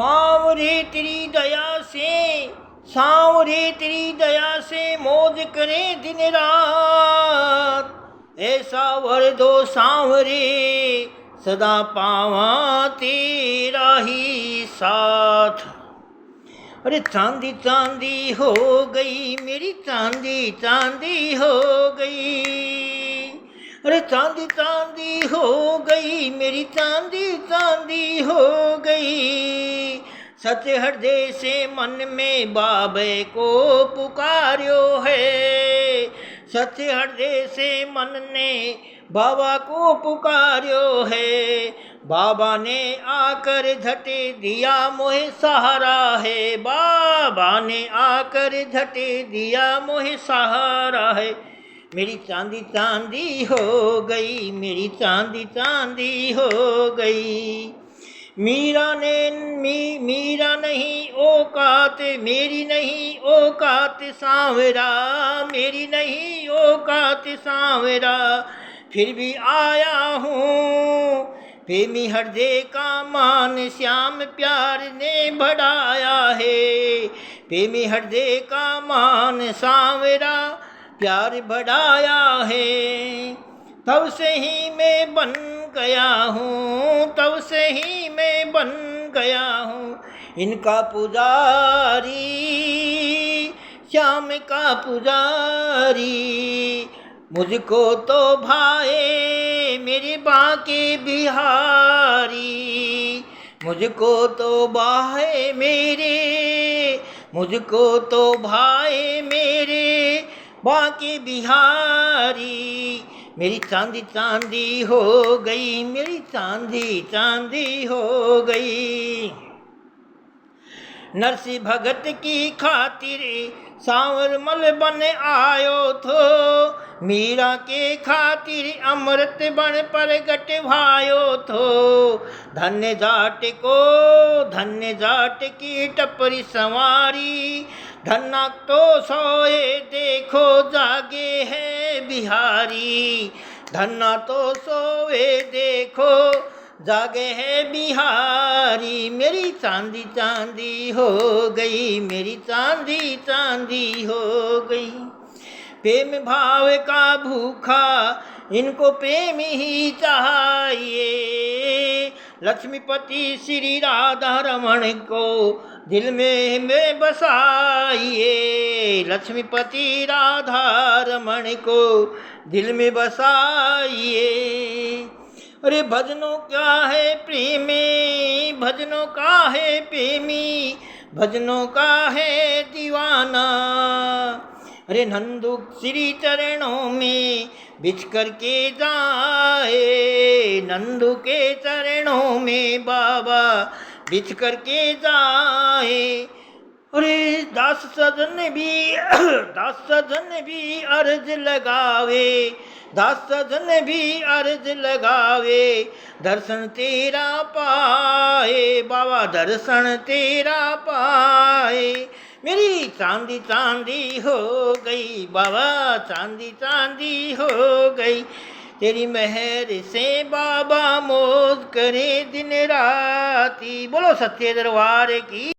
सांवरे तेरी दया से, सांवरे तेरी दया से मौज करे दिन रात। ऐसा वर दो सांवरे सदा पावा तेरा ही साथ। अरे चांदी चांदी हो गई मेरी चांदी चांदी हो गई। अरे चांदी चांदी हो गई मेरी चांदी चांदी हो गई। सच्चे हृदय से मन में बाबे को पुकार्यो है। सच्चे हृदय से मन ने बाबा को पुकार्यो है। बाबा ने आकर झटे दिया मोहे सहारा है। बाबा ने आकर झटे दिया मोहे सहारा है। मेरी चांदी चांदी हो गई, मेरी चांदी चांदी हो गई। मीरा नहीं औकात मेरी नहीं औकात सांवरा, मेरी नहीं औकात सांवरा। फिर भी आया हूँ प्रेमी हृदय का मान श्याम प्यार ने बढ़ाया है। प्रेमी हृदय का मान सांवरा प्यार बढ़ाया है। तब से ही मैं बन गया हूँ, तब से ही मैं बन गया हूँ इनका पुजारी, श्याम का पुजारी। मुझको तो भाए मेरे बांके बिहारी, मुझको तो भाए मेरे, मुझको तो भाए मेरे बांके बिहारी। मेरी चांदी चांदी हो गई, मेरी चांदी चांदी हो गई। नरसिंह भगत की खातिर सांवर मल बन आयो थो। मीरा के खातिर अमृत बन प्रगट भायो थो। धन्य जाट को, धन्य जाट की टपरी संवारी। धन्ना तो सोए देखो जागे है बिहारी। धन्ना तो सोए देखो जागे है बिहारी। मेरी चांदी चांदी हो गई, मेरी चांदी चांदी हो गई। प्रेम भाव का भूखा इनको प्रेम ही चाहिए। लक्ष्मीपति श्री राधा रमण को दिल में बसाइए। लक्ष्मीपति राधा रमण को दिल में बसाइए। अरे भजनों क्या है प्रेमी, भजनों का है प्रेमी, भजनों का है दीवाना। अरे नंदू श्री चरणों में बिछ कर के जाए। नंदू के चरणों में बाबा बिछ कर के जाए। अरे दास सजन भी दास सजन भी अर्ज लगावे। दास सजन भी अर्ज लगावे। दर्शन तेरा पाए बाबा, दर्शन तेरा पाए। मेरी चांदी चांदी हो गई बाबा, चांदी चांदी हो गई। तेरी मेहर से बाबा मौज करे दिन राती। बोलो सच्चे दरबार की।